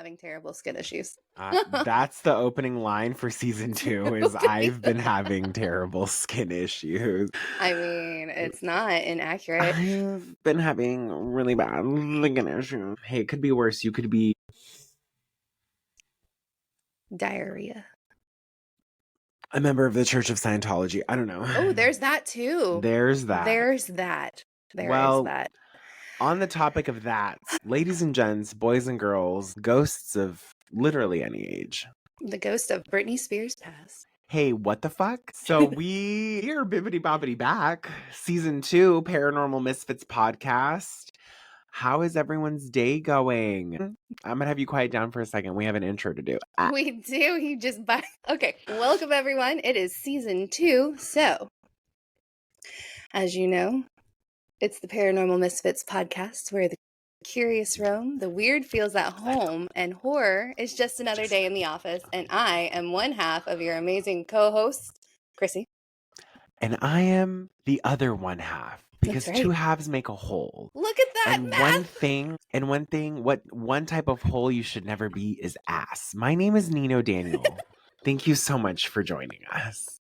having terrible skin issues. That's the opening line for season 2 is I've been having terrible skin issues. I mean, it's not inaccurate. I've been having really bad skin issues. Hey, it could be worse. You could be Diarrhea. a member of the Church of Scientology. I don't know. Oh, there's that too. There's that. There is that. On the topic of that, ladies and gents, boys and girls, ghosts of literally any age. The ghost of Britney Spears passed. Hey, what the fuck? So we are bibbity bobbity back. Season 2, Paranormal Misfits podcast. How is everyone's day going? I'm gonna have you quiet down for a second. We have an intro to do. We do. Okay, welcome everyone. It is season 2. So, as you know, it's the Paranormal Misfits podcast where the curious roam, the weird feels at home, and horror is just another day in the office. And I am one half of your amazing co-host, Chrissy. And I am the other one half. Because two halves make a whole. Look at that and math. One type of whole you should never be is ass. My name is Nino Daniel. Thank you so much for joining us.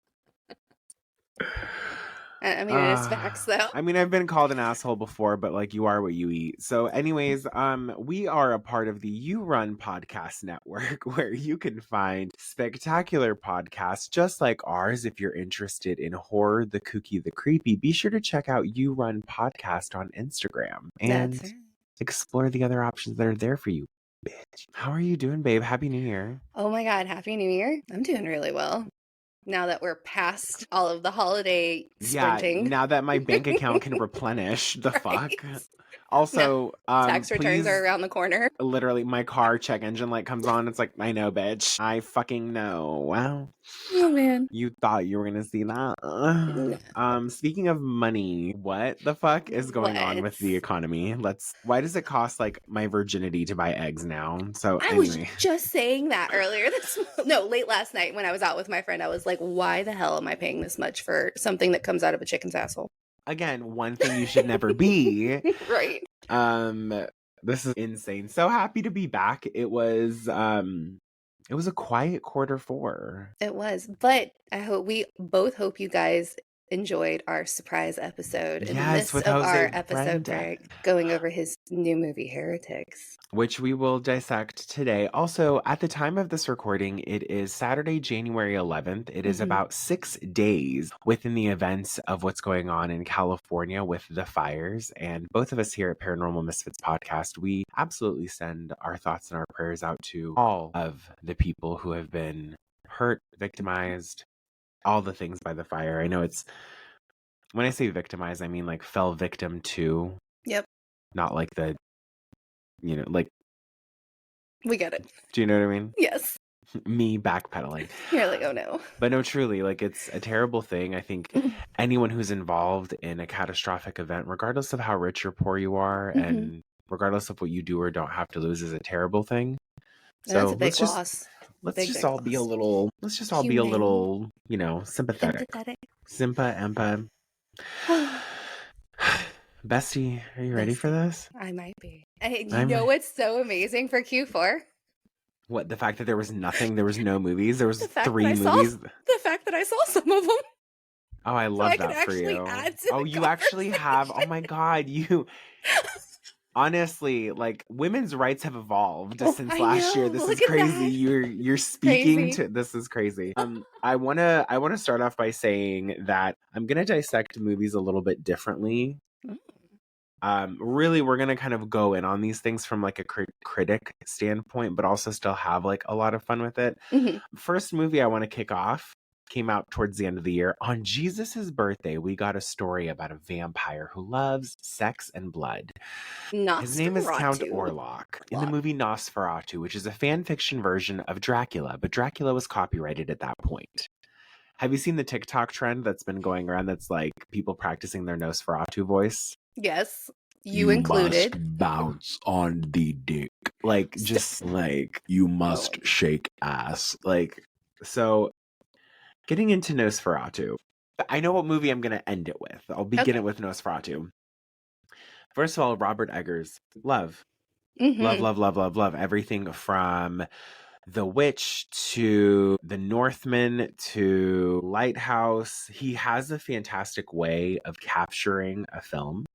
I mean, it is facts, though. I mean, I've been called an asshole before, but like, you are what you eat. So anyways, we are a part of the You Run podcast network where you can find spectacular podcasts just like ours. If you're interested in horror, the kooky, the creepy, be sure to check out You Run podcast on Instagram and explore the other options that are there for you, bitch. How are you doing, babe? Happy New Year. Oh my God. Happy New Year. I'm doing really well. Now that we're past all of the holiday sprinting. Yeah, now that my bank account can replenish, the fuck. Also, tax returns are around the corner. Literally, my car check engine light comes on. It's like, I know, bitch. I fucking know. Wow. Oh, man. You thought you were going to see that. Speaking of money, what the fuck is going on with the economy? Why does it cost like my virginity to buy eggs now? So I was just saying that earlier late last night when I was out with my friend. I was like, why the hell am I paying this much for something that comes out of a chicken's asshole? Again, one thing you should never be. Right. This is insane. So happy to be back. It was a quiet quarter 4. It was, but we both hope you guys enjoyed our surprise episode in the midst of our episode break, going over his new movie Heretics, which we will dissect today. Also, at the time of this recording, it is Saturday, January 11th. It is about 6 days within the events of what's going on in California with the fires. And both of us here at Paranormal Misfits podcast, we absolutely send our thoughts and our prayers out to all of the people who have been hurt, victimized, all the things by the fire. I know when I say victimized, I mean like fell victim to. Yep. Not like like. We get it. Do you know what I mean? Yes. Me backpedaling. You're like, oh no. But no, truly, like it's a terrible thing. I think anyone who's involved in a catastrophic event, regardless of how rich or poor you are, and regardless of what you do or don't have to lose, is a terrible thing. So that's a big loss. Let's just all be a little, sympathetic. Empa. Bestie, are you ready for this? I might be. You know what's so amazing for Q4? What, the fact that there was nothing? There was no movies? There was 3 movies? The fact that I saw some of them. Oh, I love that for you. You actually have. Oh my God, you... Honestly, like, women's rights have evolved since last year. This is crazy. You're speaking to this is crazy. I wanna start off by saying that I'm gonna dissect movies a little bit differently. Really, we're gonna kind of go in on these things from like a critic standpoint, but also still have like a lot of fun with it. First movie I want to kick off came out towards the end of the year. On Jesus's birthday, we got a story about a vampire who loves sex and blood. His name is Count Orlok in the movie Nosferatu, which is a fan fiction version of Dracula, but Dracula was copyrighted at that point. Have you seen the TikTok trend that's been going around that's like people practicing their Nosferatu voice? Yes, you included. Must bounce on the dick. Like, just like, you must shake ass. Like, so... Getting into Nosferatu, I know what movie I'm going to end it with. I'll begin it with Nosferatu. First of all, Robert Eggers, love. Love, love, love, love, love. Everything from The Witch to The Northman to Lighthouse. He has a fantastic way of capturing a film.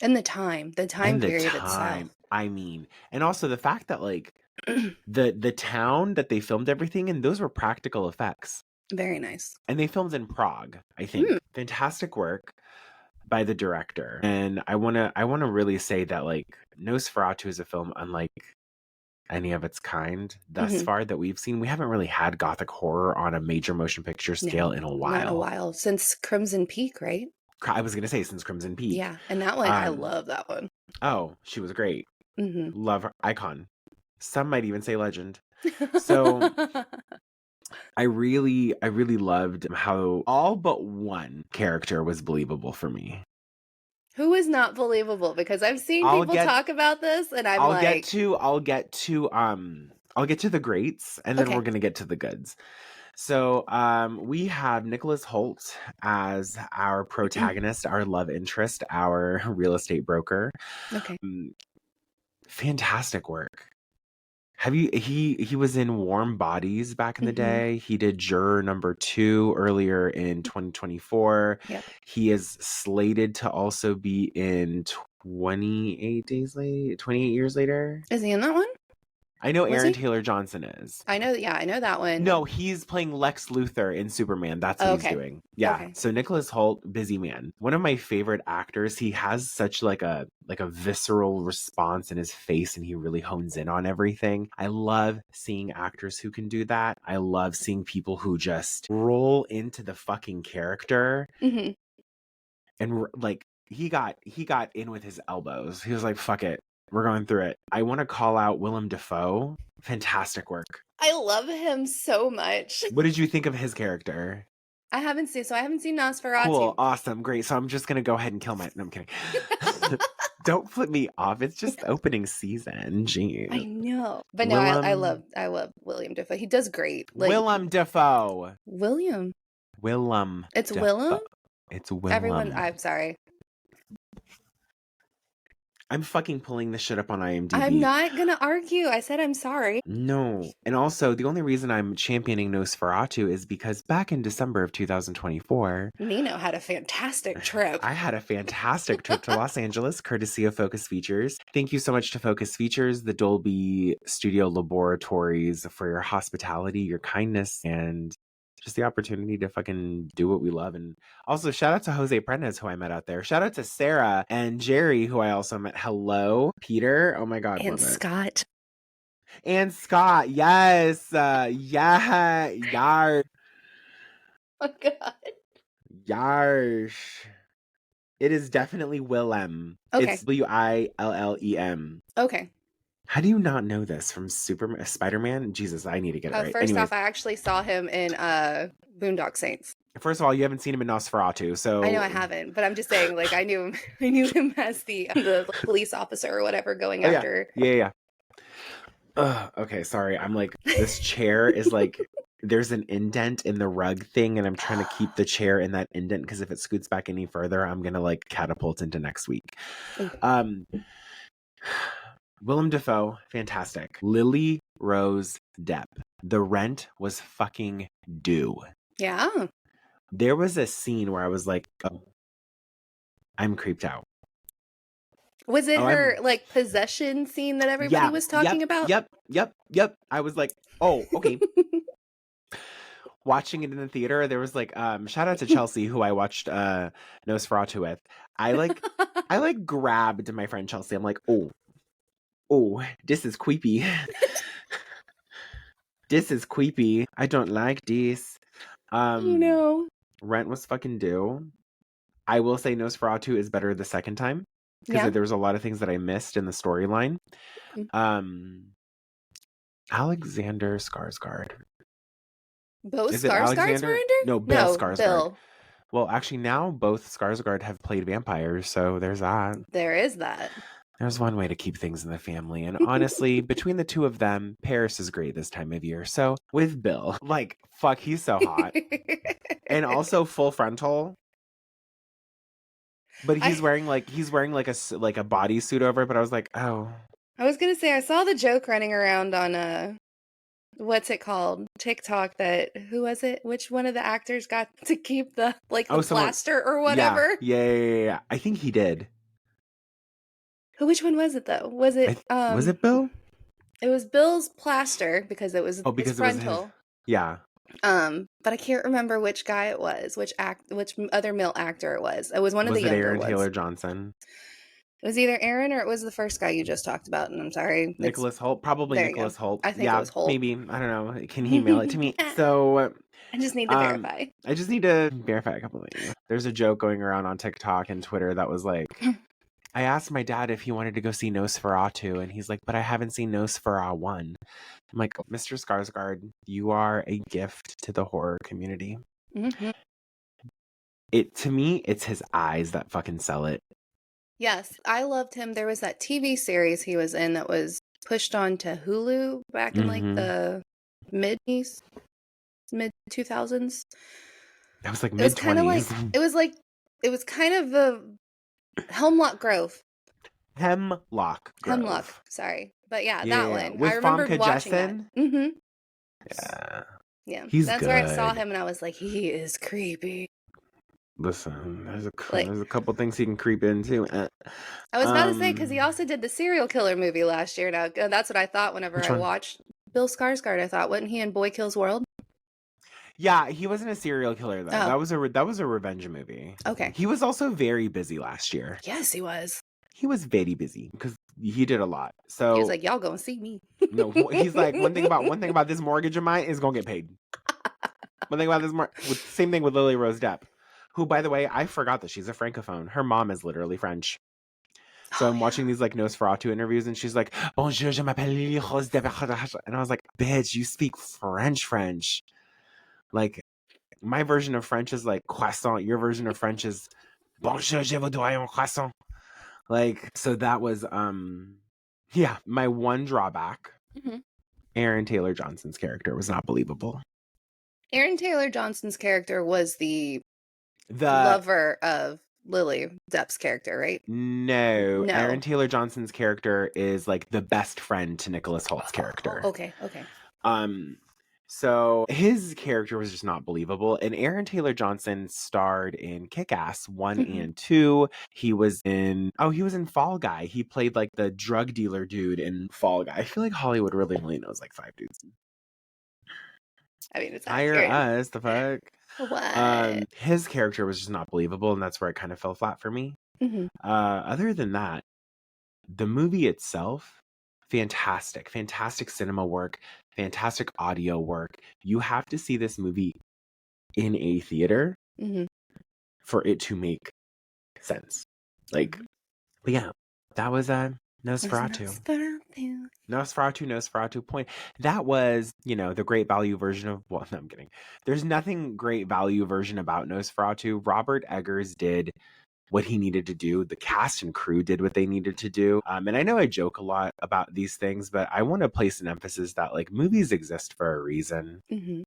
And the time period itself. I mean, and also the fact that like the town that they filmed everything in, those were practical effects. Very nice. And they filmed in Prague, I think. Fantastic work by the director. And I wanna really say that like Nosferatu is a film unlike any of its kind thus far that we've seen. We haven't really had gothic horror on a major motion picture scale in a while. Not in a while. Since Crimson Peak, right? I was gonna say since Crimson Peak. Yeah, and that one, I love that one. Oh, she was great. Love her. Icon. Some might even say legend. So I really loved how all but one character was believable for me. Who is not believable? Because I've seen people talk about this, and I'll get to the greats, and then we're gonna get to the goods. So we have Nicholas Hoult as our protagonist, our love interest, our real estate broker. Okay. Fantastic work. He was in Warm Bodies back in the day. He did Juror number 2 earlier in 2024. Yep. He is slated to also be in 28 years later. Is he in that one? I know Aaron Taylor Johnson is. I know that one. No, he's playing Lex Luthor in Superman. That's what he's doing. Yeah. Okay. So Nicholas Hoult, busy man. One of my favorite actors. He has such like a visceral response in his face, and he really hones in on everything. I love seeing actors who can do that. I love seeing people who just roll into the fucking character. And like he got in with his elbows. He was like, fuck it. We're going through it. I want to call out Willem Dafoe. Fantastic work. I love him so much. What did you think of his character? I haven't seen Nosferatu. Cool. Awesome. Great. So I'm just going to go ahead and kill my... No, I'm kidding. Don't flip me off. It's just the opening season. Jeez. I know. But no, I love William Dafoe. He does great. Like, Willem Dafoe. Willem. It's Dafoe. Willem? It's Willem. Everyone, I'm sorry. I'm fucking pulling this shit up on IMDb. I'm not gonna argue. I said I'm sorry. No. And also, the only reason I'm championing Nosferatu is because back in December of 2024... Nino had a fantastic trip. I had a fantastic trip to Los Angeles, courtesy of Focus Features. Thank you so much to Focus Features, the Dolby Studio Laboratories, for your hospitality, your kindness, and just the opportunity to fucking do what we love. And also shout out to Jose Prendez, who I met out there. Shout out to Sarah and Jerry, who I also met. Hello, Peter. Oh my God. And Scott. And Scott. Yes. Yeah. Yar. Oh God. Yarsh. It is definitely Willem. Okay. It's Willem. Okay. How do you not know this from Spider-Man? Jesus, I need to get it right. First off, I actually saw him in Boondock Saints. First of all, you haven't seen him in Nosferatu, so... I know I haven't, but I'm just saying, like, I knew him as the police officer or whatever going after... Yeah. Okay, sorry. I'm like, this chair is like... There's an indent in the rug thing, and I'm trying to keep the chair in that indent, because if it scoots back any further, I'm gonna, like, catapult into next week. Willem Dafoe, fantastic. Lily Rose Depp. The rent was fucking due. Yeah. There was a scene where I was like, oh, I'm creeped out. Was it her like possession scene that everybody was talking about? Yep. I was like, oh, okay. Watching it in the theater, there was like, shout out to Chelsea, who I watched Nosferatu with. I grabbed my friend Chelsea. I'm like, oh, this is creepy. This is creepy. I don't like this. No. Rent was fucking due. I will say Nosferatu is better the second time, because there was a lot of things that I missed in the storyline. Alexander Skarsgård. Both Skarsgårds were in there? No, Bill Skarsgård. Bill. Well, actually, now both Skarsgård have played vampires, so there's that. There is that. There's one way to keep things in the family. And honestly, between the two of them, Paris is great this time of year. So with Bill, like, fuck, he's so hot. And also full frontal. But he's wearing like a bodysuit over it. But I was like, oh, I was gonna say I saw the joke running around on what's it called? TikTok that who was it? Which one of the actors got to keep the plaster or whatever? Yeah. I think he did. Which one was it though? Was it was it Bill? It was Bill's plaster because it was because his frontal. It was his, yeah. But I can't remember which guy it was, which other male actor it was. It was one of the younger Aaron ones. Taylor Johnson? It was either Aaron or it was the first guy you just talked about, and I'm sorry. Nicholas Hoult, probably Nicholas Hoult. I think it was Hoult. Maybe. I don't know. Can he mail it to me? So I just need to verify. I just need to verify a couple of things. There's a joke going around on TikTok and Twitter that was like, I asked my dad if he wanted to go see Nosferatu, and he's like, but I haven't seen Nosferatu 1. I'm like, Mr. Skarsgård, you are a gift to the horror community. Mm-hmm. To me, it's his eyes that fucking sell it. Yes, I loved him. There was that TV series he was in that was pushed onto Hulu back in like the mid 2000s. That was like mid 20s. It was kind of a Hemlock Grove. Hemlock, sorry. But yeah, that one. With I remember watching that. Mm-hmm. Yeah. He's That's good. Where I saw him and I was like, he is creepy. Listen, there's a couple things he can creep into. I was about to say, because he also did the serial killer movie last year. Now, that's what I thought whenever I watched Bill Skarsgård. I thought, wasn't he in Boy Kills World? Yeah, he wasn't a serial killer though. Oh. That was a revenge movie. Okay. He was also very busy last year. Yes, he was. He was very busy because he did a lot. So he was like, "Y'all gonna see me." No, he's like, one thing about this mortgage of mine is gonna get paid. One thing about this same thing with Lily Rose Depp, who, by the way, I forgot that she's a francophone. Her mom is literally French. So I'm watching these like Nosferatu interviews, and she's like, "Bonjour, je m'appelle Lily Rose Depp," and I was like, "Bitch, you speak French." Like, my version of French is like croissant. Your version of French is bonjour, je voudrais un croissant. Like, so that was my one drawback. Mm-hmm. Aaron Taylor Johnson's character was not believable. Aaron Taylor Johnson's character was the lover of Lily Depp's character, right? No. Aaron Taylor Johnson's character is like the best friend to Nicholas Holt's character. Okay. So his character was just not believable. And Aaron Taylor Johnson starred in Kick-Ass 1 and 2. He was in Fall Guy. He played like the drug dealer dude in Fall Guy. I feel like Hollywood really only knows like 5 dudes. I mean, it's hire us, the fuck. What? His character was just not believable, and that's where it kind of fell flat for me. Mm-hmm. Other than that, the movie itself, fantastic cinema work, fantastic audio work. You have to see this movie in a theater for it to make sense. Like, but yeah, that was Nosferatu. Nosferatu point. That was, the great value version of, well, no, I'm kidding. There's nothing great value version about Nosferatu. Robert Eggers did what he needed to do. The cast and crew did what they needed to do. And I know I joke a lot about these things, but I want to place an emphasis that like movies exist for a reason. Mm-hmm.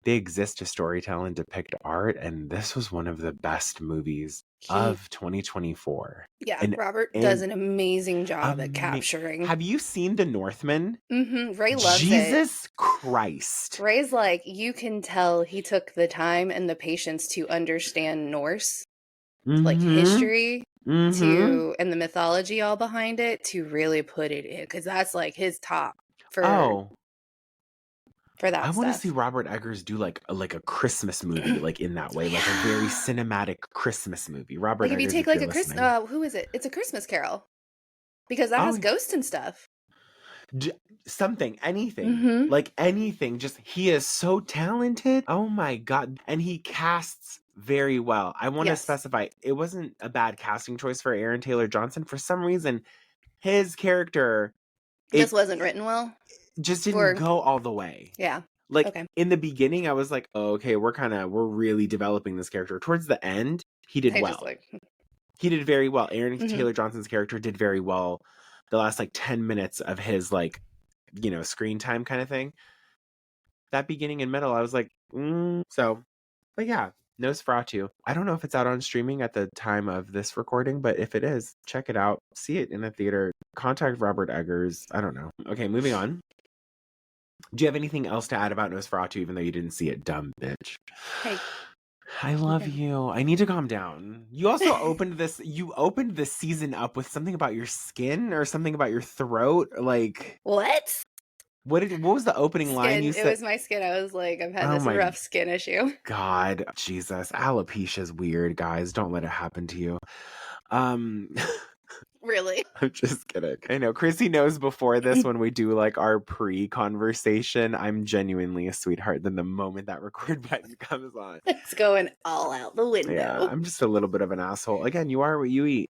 They exist to storytell and depict art, and this was one of the best movies of 2024. Yeah, and Robert does an amazing job at capturing. Have you seen The Northman? Mm-hmm. Ray loves it. Jesus Christ. Ray's like, you can tell he took the time and the patience to understand Norse, like history, and the mythology all behind it to really put it in, because that's like his top for that I want to see Robert Eggers do like a Christmas movie, like in that way, like a very cinematic Christmas movie. Robert Eggers, if you take like a Christmas, who is it? It's a Christmas Carol, because that has ghosts and stuff. Anything, like anything. Just he is so talented. Oh my god, and he casts very well. I want to specify, it wasn't a bad casting choice for Aaron Taylor Johnson. For some reason, his character just wasn't written well. Just didn't go all the way. Yeah. Like in the beginning, I was like, oh, okay, we're really developing this character. Towards the end, he did well. He did very well. Aaron Taylor Johnson's character did very well. The last like 10 minutes of his like, screen time kind of thing. That beginning and middle, I was like, so, but yeah, Nosferatu. I don't know if it's out on streaming at the time of this recording, but if it is, check it out. See it in a theater. Contact Robert Eggers. I don't know. Okay, moving on. Do you have anything else to add about Nosferatu, even though you didn't see it? Dumb bitch. Hey. I love you. I need to calm down. You also opened this season up with something about your skin or something about your throat. Like what? What was the opening line you said? It was my skin. I was like, I've had this rough skin issue. God, Jesus. Alopecia's weird, guys. Don't let it happen to you. Really? I'm just kidding. I know Chrissy knows before this when we do like our pre-conversation, I'm genuinely a sweetheart. Then the moment that record button comes on, it's going all out the window. Yeah, I'm just a little bit of an asshole. Again, you are what you eat.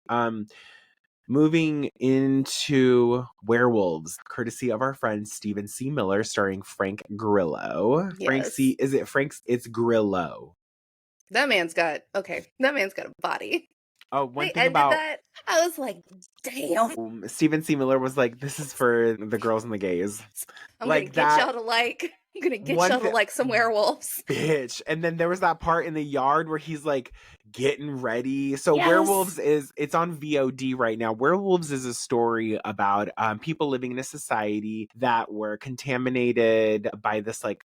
Moving into Werewolves, courtesy of our friend Stephen C. Miller, starring Frank Grillo. Yes. It's Grillo. That man's got a body. Oh, one thing about that, I was like, damn. Stephen C. Miller was like, this is for the girls and the gays. I'm gonna get y'all to like some werewolves. Bitch. And then there was that part in the yard where he's like getting ready. So yes. Werewolves it's on VOD right now. Werewolves is a story about people living in a society that were contaminated by this like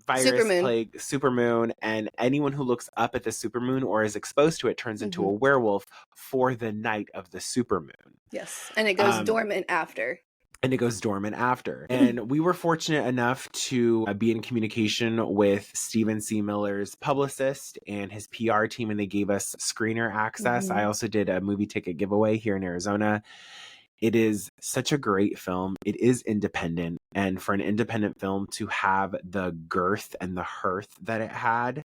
virus plague supermoon, and anyone who looks up at the supermoon or is exposed to it turns into a werewolf for the night of the supermoon. Yes, and it goes dormant after. And we were fortunate enough to be in communication with Stephen C. Miller's publicist and his PR team, and they gave us screener access. I also did a movie ticket giveaway here in Arizona. It is such a great film. It is independent. And for an independent film to have the girth and the hearth that it had,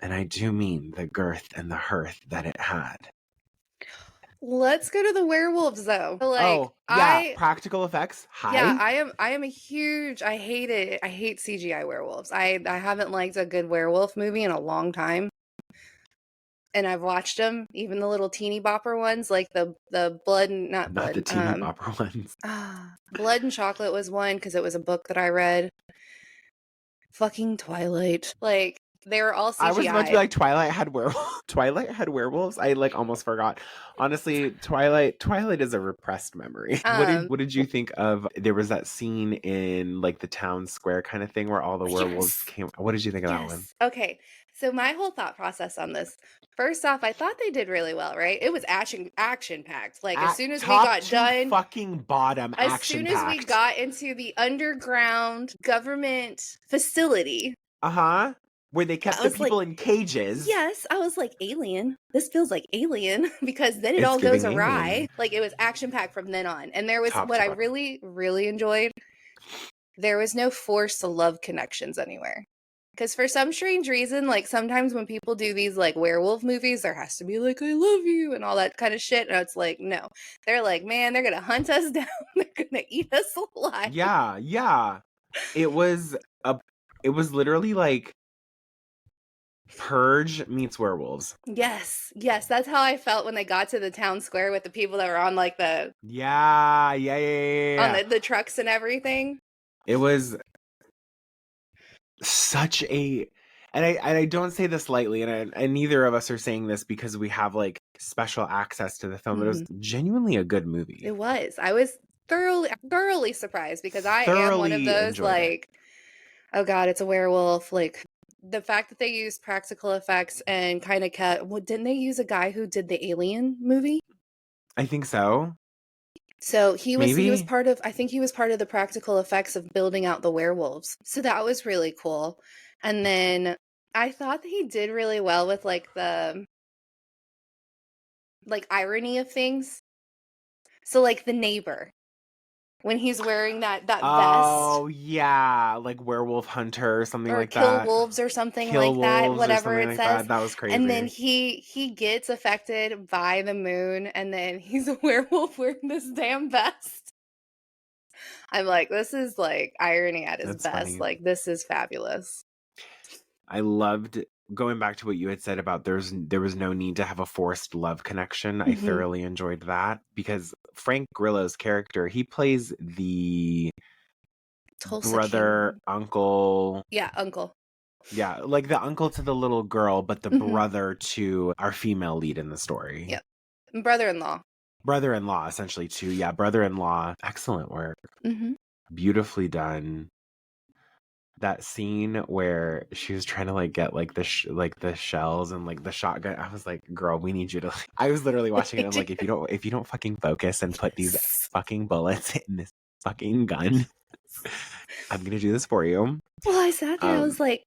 and I do mean the girth and the hearth that it had. Let's go to the werewolves though. Practical effects. Hi. Yeah, I am a huge, I hate it. I hate CGI werewolves. I haven't liked a good werewolf movie in a long time. And I've watched them, even the little teeny bopper ones, like the blood and not the teeny bopper ones. Blood and Chocolate was one because it was a book that I read. Fucking Twilight, like they were all CGI. I was about to be like Twilight had werewolves. I like almost forgot. Honestly, Twilight is a repressed memory. What did you think of? There was that scene in like the town square kind of thing where all the werewolves came. What did you think of that one? Okay. So my whole thought process on this, first off, I thought they did really well, right? It was action packed. Like as soon as we got done, fucking bottom as soon as we got into the underground government facility, where they kept the people in cages. Yes, I was like, Alien. This feels like Alien because then it all goes awry. Alien. Like it was action packed from then on, and there was I really, really enjoyed. There was no forced love connections anywhere. Because for some strange reason, like sometimes when people do these like werewolf movies, there has to be like, I love you and all that kind of shit. And it's like, no. They're like, man, they're going to hunt us down. They're going to eat us alive. Yeah. It was literally like Purge meets werewolves. Yes. That's how I felt when they got to the town square with the people that were on like the... Yeah. On the trucks and everything. It was... such a, and I don't say this lightly, and neither of us are saying this because we have like special access to the film, but it was genuinely a good movie. It was. I was thoroughly surprised because I am one of those like, oh god, it's a werewolf. Like the fact that they used practical effects and kind of didn't they use a guy who did the Alien movie? I think so. So he was part of, I think he was part of the practical effects of building out the werewolves. So that was really cool. And then I thought that he did really well with like the like irony of things. So like the neighbor, when he's wearing that vest. Oh yeah, like Werewolf Hunter or something like that. Kill Wolves or something like that, whatever it says. That was crazy. And then he gets affected by the moon, and then he's a werewolf wearing this damn vest. I'm like, this is like irony at its best. Funny. Like this is fabulous. I loved going back to what you had said about there was no need to have a forced love connection. I thoroughly enjoyed that because Frank Grillo's character, he plays the Tulsa brother, King. Uncle. Yeah, uncle. Yeah, like the uncle to the little girl, but the brother to our female lead in the story. Yep. Brother-in-law. Brother-in-law, essentially, too. Yeah, brother-in-law. Excellent work. Beautifully done. That scene where she was trying to like get like the shells and like the shotgun. I was like, girl, we need you to. I was literally watching it. I'm like, if you don't fucking focus and put these fucking bullets in this fucking gun, I'm gonna do this for you. Well, I sat there. I was like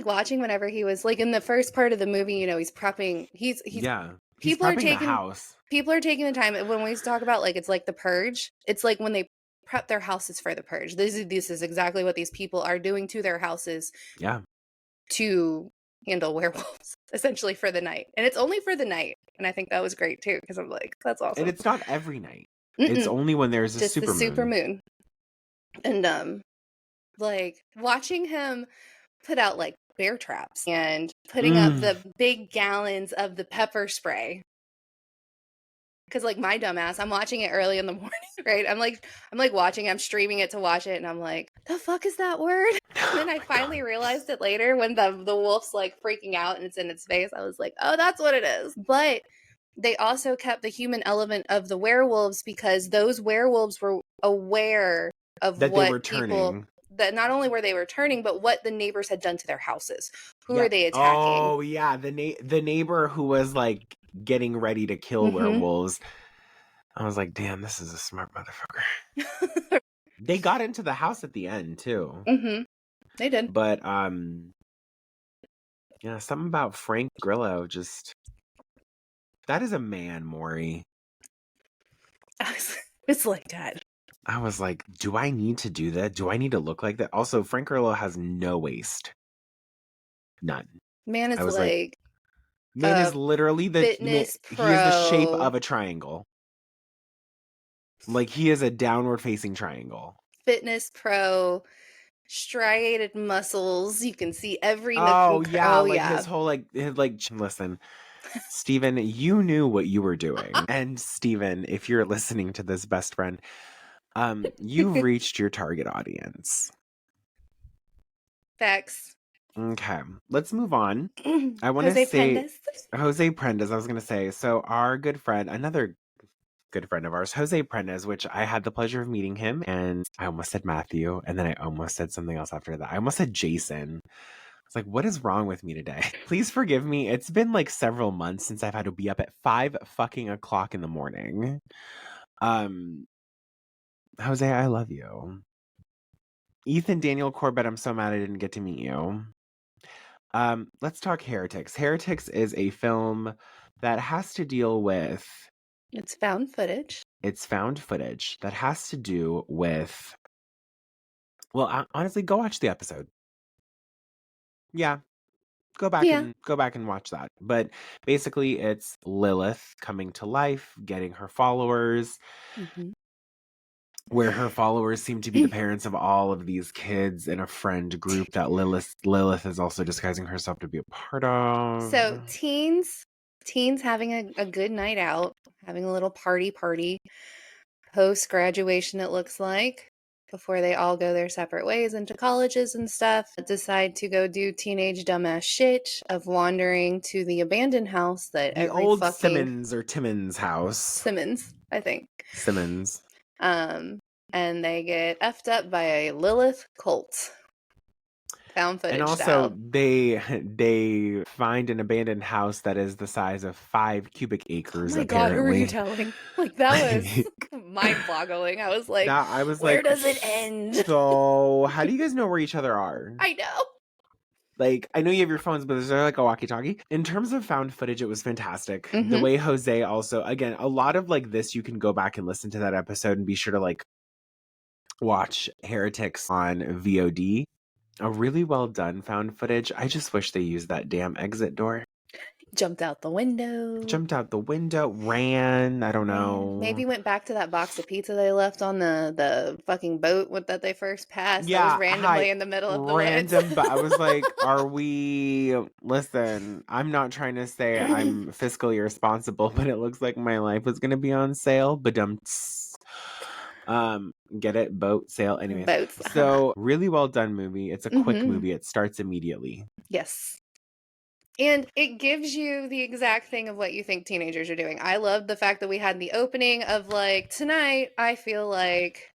watching whenever he was like in the first part of the movie. You know, he's prepping. He's prepping the house. People are taking the time when we talk about like it's like the purge. It's like when they prep their houses for the purge. This is exactly what these people are doing to their houses. Yeah. To handle werewolves essentially for the night, and it's only for the night. And I think that was great too because I'm like, that's awesome. And it's not every night. It's only when there's just the super moon. And like watching him put out like bear traps and putting up the big gallons of the pepper spray. Because like my dumbass, I'm watching it early in the morning, right? I'm like watching, I'm streaming it to watch it, and I'm like, the fuck is that word? And then I finally realized it later when the wolf's like freaking out and it's in its face. I was like, oh, that's what it is. But they also kept the human element of the werewolves because those werewolves were aware of that what they were turning. That not only were they returning, but what the neighbors had done to their houses. Who are they attacking? Oh yeah, the neighbor who was like getting ready to kill werewolves. I was like, damn, this is a smart motherfucker. They got into the house at the end too. They did. But yeah, something about Frank Grillo just, that is a man, Maury. It's like that. I was like, do I need to do that? Do I need to look like that? Also, Frank Grillo has no waist. None. Man is man is literally fitness pro. He is the shape of a triangle. Like he is a downward facing triangle. Fitness pro, striated muscles. You can see every nook and cranny. His whole listen. Steven, you knew what you were doing. And Steven, if you're listening to this, best friend, you've reached your target audience. Facts. Okay, let's move on. I want to say Jose Prendes. I was going to say, so our good friend, another good friend of ours, Jose Prendes, which I had the pleasure of meeting him, and I almost said Matthew, and then I almost said something else after that. I almost said Jason. It's like, what is wrong with me today? Please forgive me. It's been like several months since I've had to be up at 5 fucking o'clock in the morning. Jose, I love you. Ethan Daniel Corbett, I'm so mad I didn't get to meet you. Let's talk Heretics. Heretics is a film that has to deal with... It's found footage. It's found footage that has to do with... Well, honestly, go watch the episode. Yeah. Go back and watch that. But basically, it's Lilith coming to life, getting her followers... Where her followers seem to be the parents of all of these kids in a friend group that Lilith is also disguising herself to be a part of. So teens having a good night out, having a little party post-graduation, it looks like, before they all go their separate ways into colleges and stuff, decide to go do teenage dumbass shit of wandering to the abandoned house that the old Simmons or Timmons house. Simmons, I think. Simmons. And they get effed up by a Lilith cult. Found footage. And also, they find an abandoned house that is the size of 5 cubic acres. Oh my God, who are you telling? Like, that was mind-boggling. I was like, where does it end? So, how do you guys know where each other are? I know. Like, I know you have your phones, but is there like a walkie-talkie? In terms of found footage, it was fantastic. The way Jose also, again, a lot of like this, you can go back and listen to that episode and be sure to like watch Heretics on VOD. A really well done found footage. I just wish they used that damn exit door. Jumped out the window. Ran. I don't know. Maybe went back to that box of pizza they left on the fucking boat that they first passed. Yeah, that was randomly in the middle of the woods. But I was like, listen, I'm not trying to say I'm fiscally responsible, but it looks like my life was going to be on sale. Get it? Boat, sail, anyways. Boats. So really well done movie. It's a quick movie. It starts immediately. Yes. And it gives you the exact thing of what you think teenagers are doing. I love the fact that we had the opening of like, tonight I feel like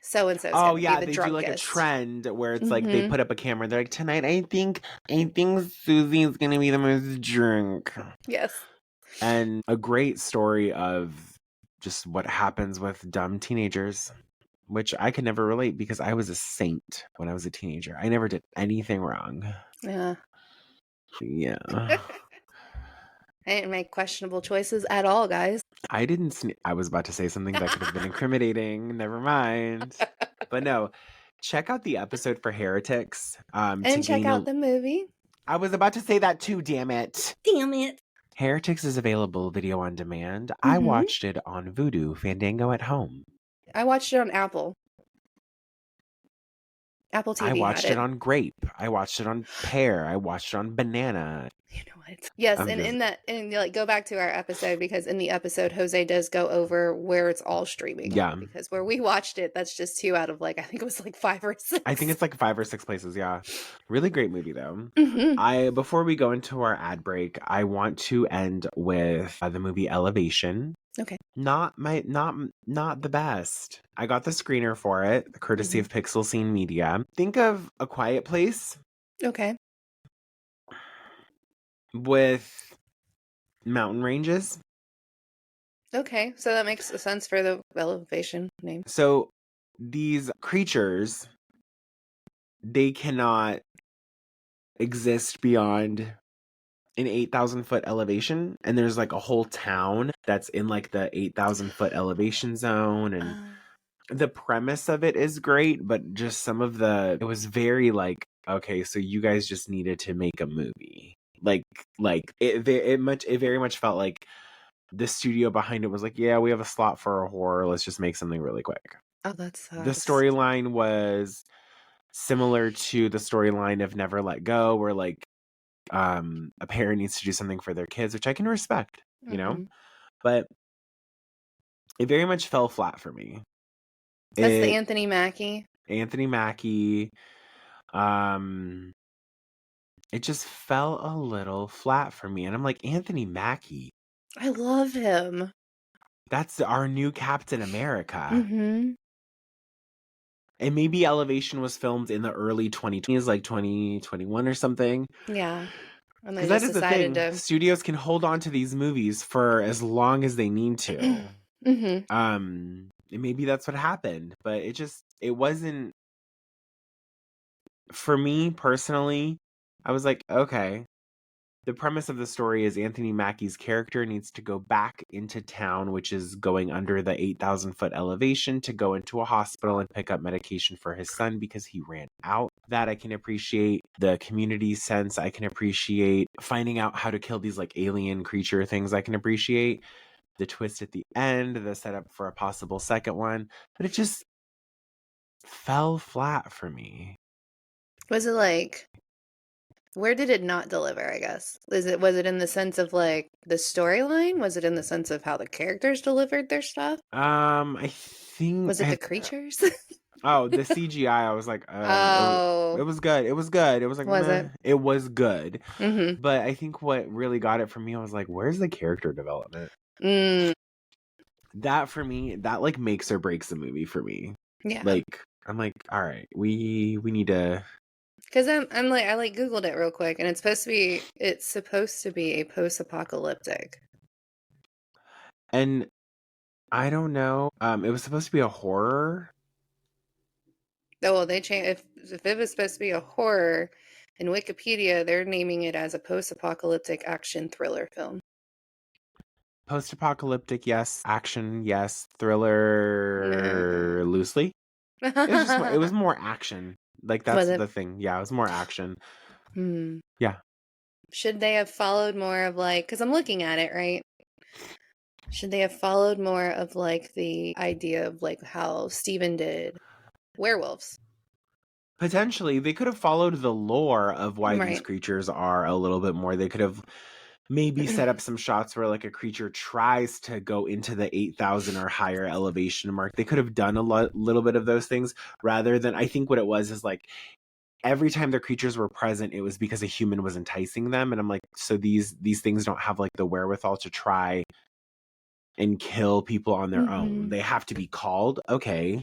so-and-so is going to be the drunkest. They do like a trend where it's like they put up a camera. They're like, tonight I think Susie's going to be the most drunk. Yes. And a great story of just what happens with dumb teenagers, which I could never relate because I was a saint when I was a teenager. I never did anything wrong. Yeah. Yeah. I didn't make questionable choices at all, guys. I didn't. I was about to say something that could have been incriminating. Never mind. But no, check out the episode for Heretics. And check out the movie. I was about to say that too, damn it. Damn it. Heretics is available video on demand. I watched it on Vudu, Fandango at home. I watched it on Apple. Apple TV. I watched it on Grape. I watched it on Pear. I watched it on Banana. You know what? Yes, and like go back to our episode, because in the episode Jose does go over where it's all streaming. Yeah. Because where we watched it, that's just 2 out of like, I think it was like 5 or 6. I think it's like 5 or 6 places, yeah. Really great movie though. Before we go into our ad break, I want to end with the movie Elevation. Okay. Not the best. I got the screener for it, courtesy of Pixel Scene Media. Think of A Quiet Place. Okay. With mountain ranges. Okay, so that makes sense for the Elevation name. So these creatures, they cannot exist beyond an 8,000 foot elevation, and there's like a whole town that's in like the 8,000 foot elevation zone, and the premise of it is great, but just it was very like, okay, so you guys just needed to make a movie. It very much felt like the studio behind it was like, yeah, we have a slot for a horror, let's just make something really quick. Oh, that sucks. The storyline was similar to the storyline of Never Let Go, where like a parent needs to do something for their kids, which I can respect, you know, but it very much fell flat for me. That's the Anthony Mackie. It just fell a little flat for me, and I'm like, Anthony Mackie, I love him. That's our new Captain America. And maybe Elevation was filmed in the early 2020s, like 2021 or something. Yeah. Because that is the thing. Studios can hold on to these movies for as long as they need to. And maybe that's what happened. But it wasn't... For me, personally, I was like, okay. The premise of the story is Anthony Mackie's character needs to go back into town, which is going under the 8,000 foot elevation, to go into a hospital and pick up medication for his son because he ran out. That I can appreciate. The community sense I can appreciate. Finding out how to kill these like alien creature things I can appreciate. The twist at the end, the setup for a possible second one. But it just fell flat for me. Was it like... Where did it not deliver, I guess? Was it in the sense of like the storyline? Was it in the sense of how the characters delivered their stuff? I think... Was it the creatures? Oh, the CGI, I was like, it was good. It was good. It was like, it was good. But I think what really got it for me, I was like, where's the character development? That for me, that like makes or breaks the movie for me. Yeah. Like, I'm like, all right, we need to... Because I'm like, I like Googled it real quick, and it's supposed to be a post-apocalyptic. And I don't know. It was supposed to be a horror. Oh, well, they changed. If it was supposed to be a horror, in Wikipedia they're naming it as a post-apocalyptic action thriller film. Post-apocalyptic, yes. Action, yes. Thriller, loosely. It was more action. Like, that's the thing. Yeah, it was more action. Yeah. Should they have followed more of like... Because I'm looking at it, right? Should they have followed more of like the idea of like how Steven did Werewolves? Potentially. They could have followed the lore of why these creatures are a little bit more. They could have maybe set up some shots where like a creature tries to go into the 8,000 or higher elevation mark. They could have done a little bit of those things rather than, I think what it was is like every time their creatures were present, it was because a human was enticing them. And I'm like, so these things don't have like the wherewithal to try and kill people on their own. They have to be called. Okay.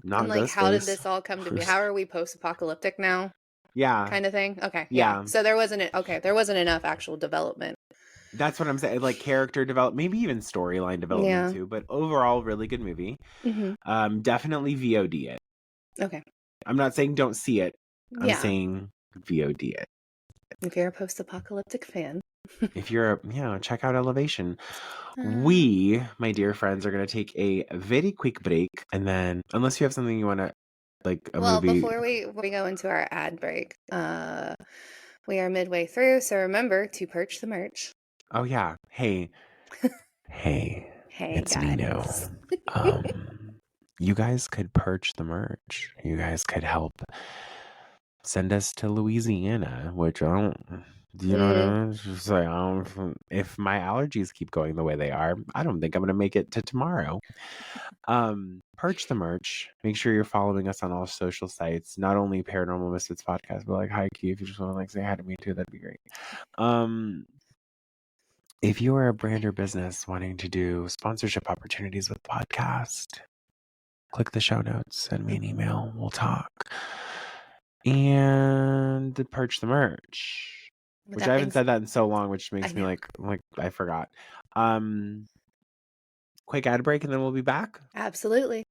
Not and like, how did this all come to be? How are we post-apocalyptic now? Yeah. Kind of thing. Okay. Yeah. So there wasn't enough actual development. That's what I'm saying. Like character development, maybe even storyline development too. But overall, really good movie. Definitely VOD it. Okay. I'm not saying don't see it. I'm saying VOD it. If you're a post-apocalyptic fan. If you're check out Elevation. We, my dear friends, are going to take a very quick break. And then, unless you have something you want to, like a movie. Before we go into our ad break, we are midway through. So remember to purchase the merch. Oh, yeah. Hey, it's guys. Nino. You guys could purchase the merch. You guys could help send us to Louisiana, which I don't... Do you know what I mean? It's just like, if my allergies keep going the way they are, I don't think I'm going to make it to tomorrow. Purchase the merch. Make sure you're following us on all social sites, not only Paranormal Misfits Podcast, but like hi Key, if you just want to like say hi to me too, that'd be great. If you are a brand or business wanting to do sponsorship opportunities with podcast, click the show notes, send me an email, we'll talk. And purchase the merch. Which I haven't said that in so long, which makes me like I forgot. Quick ad break and then we'll be back. Absolutely.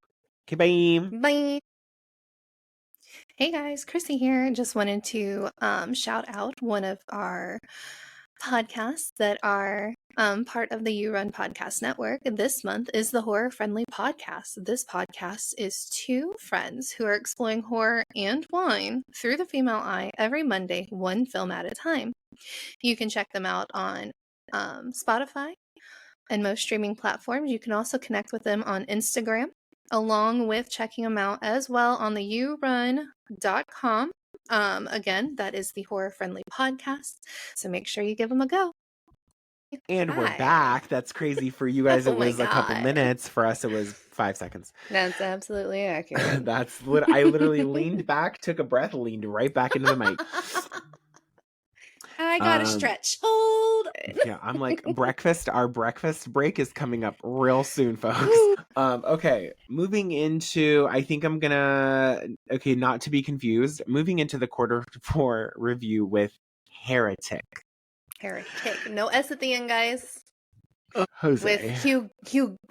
Okay, bye. Bye. Hey guys, Chrissy here. Just wanted to shout out one of our podcasts that are part of the You Run Podcast Network. And this month is the Horror Friendly Podcast. This podcast is two friends who are exploring horror and wine through the female eye every Monday, one film at a time. You can check them out on Spotify and most streaming platforms. You can also connect with them on Instagram, along with checking them out as well on the yourun.com. Again, that is the Horror Friendly Podcast. So make sure you give them a go. And we're back. That's crazy for you guys. It was a couple minutes. For us, it was 5 seconds. That's absolutely accurate. I literally leaned back, took a breath, leaned right back into the mic. I gotta stretch. Hold it. Yeah, I'm like, our breakfast break is coming up real soon, folks. Okay, moving into, I think I'm gonna, not to be confused, moving into the Q4 review with Heretic. No S at the end, guys. Jose. With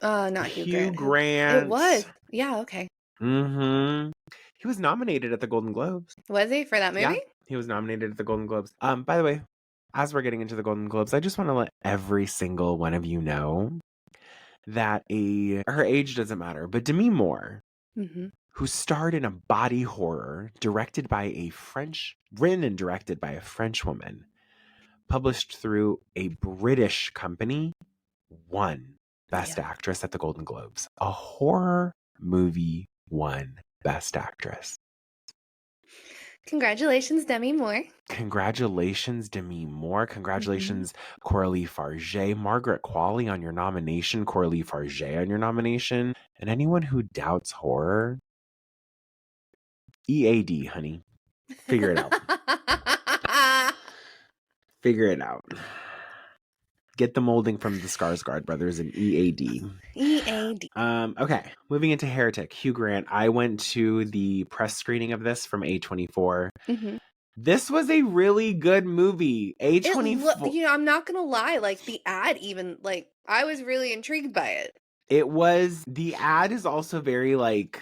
not Hugh Grant. It was. Yeah, okay. He was nominated at the Golden Globes. Was he for that movie? Yeah, he was nominated at the Golden Globes. By the way, as we're getting into the Golden Globes, I just want to let every single one of you know that her age doesn't matter, but Demi Moore, who starred in a body horror written and directed by a French woman, published through a British company, won Best Actress at the Golden Globes. A horror movie won Best Actress. Congratulations, Demi Moore. Congratulations, Demi Moore. Congratulations, Coralie Farge. Margaret Qualley on your nomination. Coralie Farge on your nomination. And anyone who doubts horror, EAD, honey. Figure it out. Figure it out. Get the molding from the Skarsgård brothers in EAD. EAD. Okay, moving into Heretic. Hugh Grant. I went to the press screening of this from A24. This was a really good movie. A24. I'm not gonna lie. Like the ad, even like I was really intrigued by it. It was. The ad is also very like.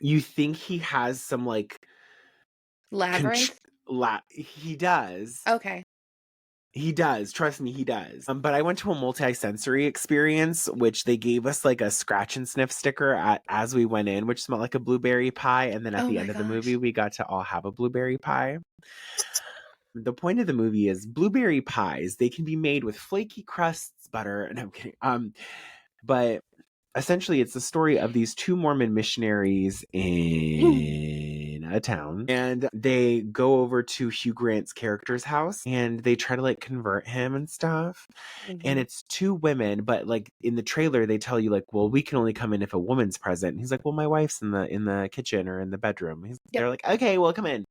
You think he has some like. Labyrinth. He does. Okay. He does. Trust me, he does. But I went to a multi-sensory experience, which they gave us like a scratch and sniff sticker as we went in, which smelled like a blueberry pie. And then at the end of the movie, we got to all have a blueberry pie. The point of the movie is blueberry pies. They can be made with flaky crusts, butter. And I'm kidding. But essentially, it's the story of these two Mormon missionaries in Chinatown. And they go over to Hugh Grant's character's house and they try to like convert him and stuff. And it's two women, but like in the trailer they tell you like, well, we can only come in if a woman's present. And he's like, well, my wife's in the kitchen or in the bedroom. They're like, okay, well, come in.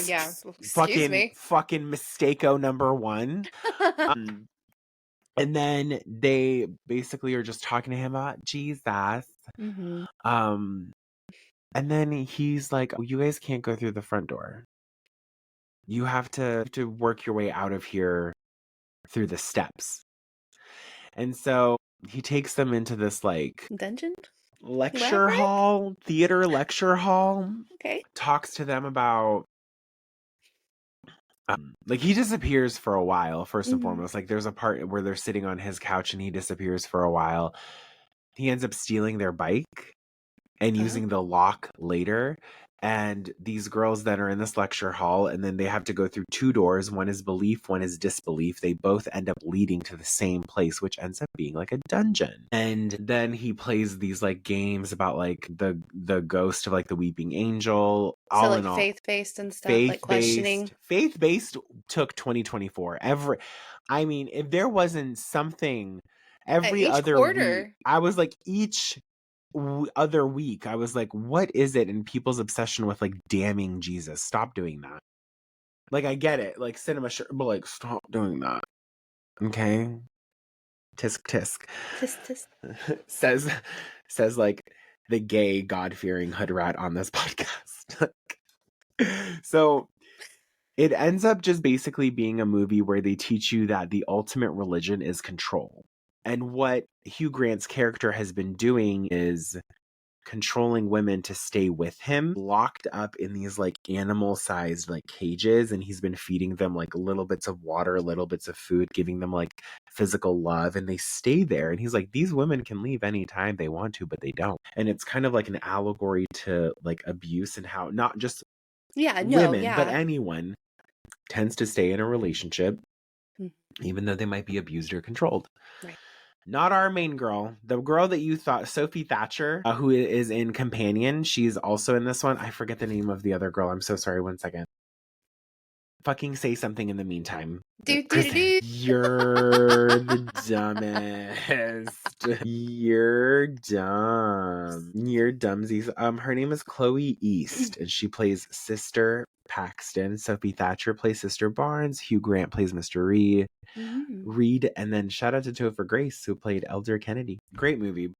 Yeah, excuse me. Fucking mistake-o number one. And then they basically are just talking to him about Jesus. And then he's like, oh, you guys can't go through the front door. You have to work your way out of here through the steps. And so he takes them into this like dungeon theater lecture hall. Okay. Talks to them about like he disappears for a while, first and foremost. Like there's a part where they're sitting on his couch and he disappears for a while. He ends up stealing their bike and using the lock later. And these girls then are in this lecture hall and then they have to go through two doors. One is belief, one is disbelief. They both end up leading to the same place, which ends up being like a dungeon. And then he plays these like games about like the ghost of like the weeping angel. So like faith-based and stuff, like questioning. Faith-based took 2024. I mean, if there wasn't something every other quarter, week, I was like each other week I was like, what is it in people's obsession with like damning Jesus? Stop doing that. Like I get it, like cinema but like stop doing that. Okay, tisk tisk tisk tisk says like the gay god-fearing hood rat on this podcast. So it ends up just basically being a movie where they teach you that the ultimate religion is control. And what Hugh Grant's character has been doing is controlling women to stay with him, locked up in these like animal-sized like cages, and he's been feeding them like little bits of water, little bits of food, giving them like physical love, and they stay there. And he's like, these women can leave anytime they want to, but they don't. And it's kind of like an allegory to like abuse and how not just women, but anyone tends to stay in a relationship even though they might be abused or controlled. Right. Not our main girl. The girl that you thought, Sophie Thatcher, who is in Companion. She's also in this one. I forget the name of the other girl. I'm so sorry. 1 second. Fucking say something in the meantime. You're the dumbest. You're dumb. You're dumsies. Her name is Chloe East, and she plays Sister Paxton. Sophie Thatcher plays Sister Barnes. Hugh Grant plays Mr. Reed, and then shout out to Topher Grace, who played Elder Kennedy. Great movie.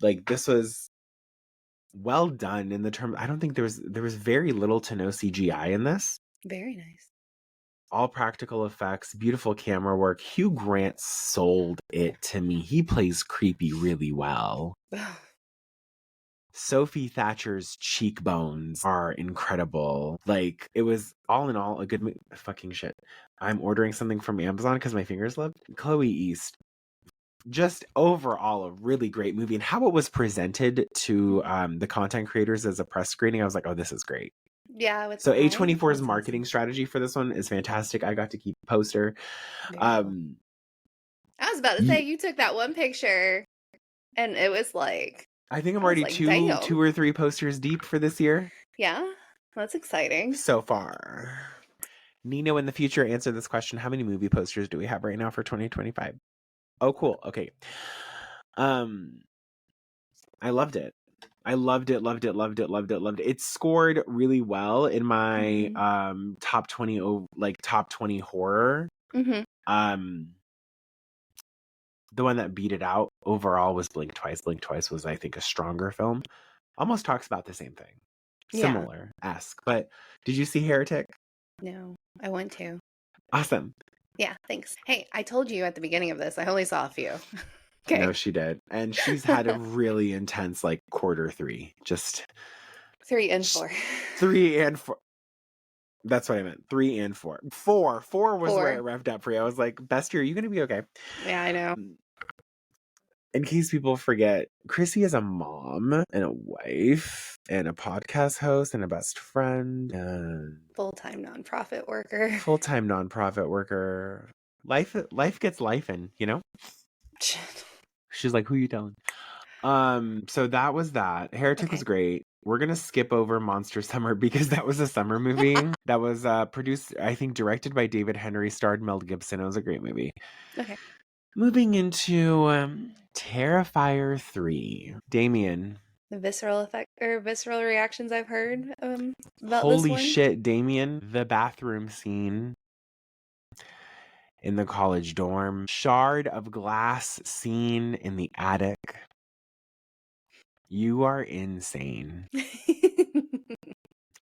Like this was well done in the term. I don't think there was very little to no CGI in this. Very nice. All practical effects, beautiful camera work. Hugh Grant sold it to me. He plays creepy really well. Sophie Thatcher's cheekbones are incredible. Like, it was all in all a good movie. Fucking shit. I'm ordering something from Amazon because my fingers slipped. Chloe East. Just overall a really great movie. And how it was presented to the content creators as a press screening, I was like, oh, this is great. Yeah. So A24's marketing strategy for this one is fantastic. I got to keep a poster. I was about to say, you took that one picture and it was like, I think I'm already like, two or three posters deep for this year. Yeah, that's exciting. So far. Nino, in the future, answer this question. How many movie posters do we have right now for 2025? Oh, cool. Okay. I loved it. I loved it. It scored really well in my top 20 horror. The one that beat it out overall was Blink Twice. Blink Twice was, I think, a stronger film. Almost talks about the same thing. Similar-esque. But did you see Heretic? No, I want to. Awesome. Yeah, thanks. Hey, I told you at the beginning of this, I only saw a few. Okay. No, she did. And she's had a really intense, like, quarter 3. Just 3 and 4. 3 and 4. That's what I meant. 3 and 4. 4 was where it revved up for you. I was like, Bestie, are you going to be okay? Yeah, I know. In case people forget, Chrissy is a mom and a wife and a podcast host and a best friend. And full-time nonprofit worker. Life gets lifing, you know? She's like, who you telling? So that was that. Heretic was great. we're going to skip over Monster Summer because that was a summer movie that was produced, I think, directed by David Henry, starred Mel Gibson. It was a great movie. Okay. Moving into Terrifier 3. Damien. The visceral effect or visceral reactions I've heard about Holy this one. shit, Damien. The bathroom scene in the college dorm. Shard of glass scene in the attic. You are insane.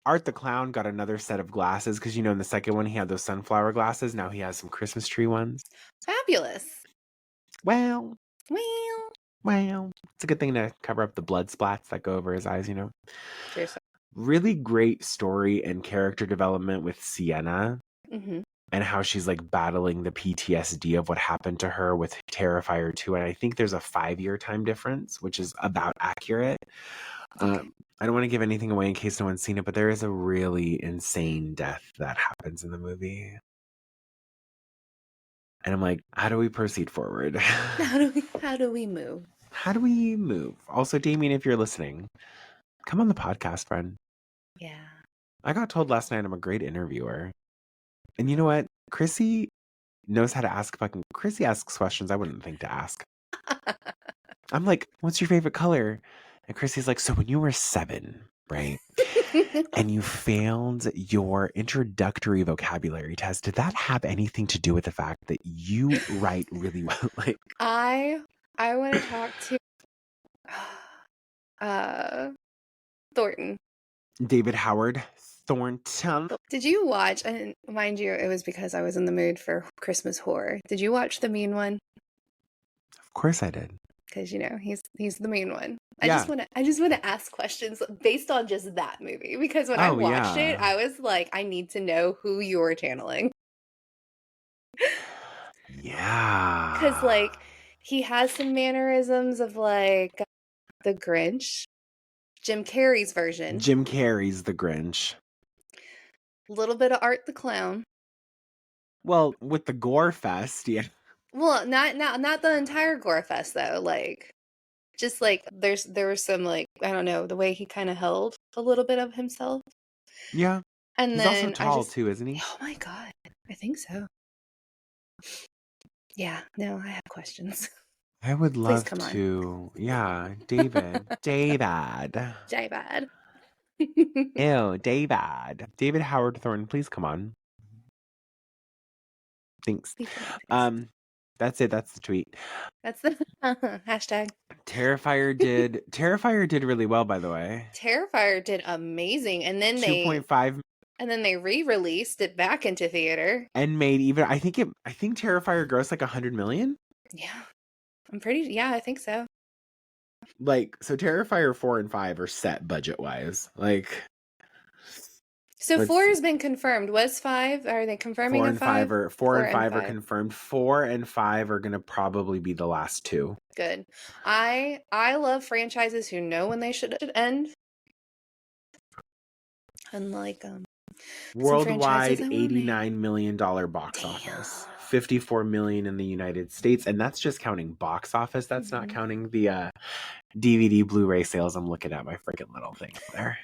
Art the Clown got another set of glasses because, in the second one he had those sunflower glasses. Now he has some Christmas tree ones. Fabulous. Well. It's a good thing to cover up the blood splats that go over his eyes, Cheers. Really great story and character development with Sienna. Mm-hmm. And how she's like battling the PTSD of what happened to her with Terrifier 2. And I think there's a 5-year time difference, which is about accurate. Okay. I don't want to give anything away in case no one's seen it, but there is a really insane death that happens in the movie. And I'm like, how do we proceed forward? How do we move? How do we move? Also, Damien, if you're listening, come on the podcast, friend. Yeah. I got told last night I'm a great interviewer. And you know what? Chrissy knows how to ask Chrissy asks questions I wouldn't think to ask. I'm like, what's your favorite color? And Chrissy's like, so when you were 7, right? And you failed your introductory vocabulary test, did that have anything to do with the fact that you write really well? Like, I want to talk to Thornton. David Howard Thornton. Did you watch, and mind you, it was because I was in the mood for Christmas horror. Did you watch The Mean One? Of course I did. Because he's the mean one. I just want to ask questions based on just that movie, because when I watched it, I was like, I need to know who you're channeling. Yeah. Because like he has some mannerisms of like the Grinch, Jim Carrey's version. Jim Carrey's the Grinch. A little bit of Art the Clown. Well, with the gore fest, yeah. Well, not the entire gore fest though. Like, just like there was some like, I don't know, the way he kind of held a little bit of himself. Yeah. And he's then also tall too, isn't he? Oh my god, I think so. Yeah. No, I have questions. I would love to. Yeah, David. David. Ew, David. David Howard Thornton, please come on. Thanks. That's it. That's the tweet. That's the hashtag. Terrifier did really well, by the way. Terrifier did amazing, and then 2.5. And then they re-released it back into theater and made even. I think Terrifier grossed like 100 million. Yeah, I think so. Like, so Terrifier 4 and 5 are set budget wise. Like, so 4 has been confirmed. Was 5? Are they confirming 4 and 5? 4 and 5 are confirmed. 4 and 5 are gonna probably be the last 2. Good. I love franchises who know when they should end. Unlike worldwide $89 million box office. 54 million in the United States, and that's just counting box office. That's not counting the DVD Blu-ray sales. I'm looking at my freaking little thing there.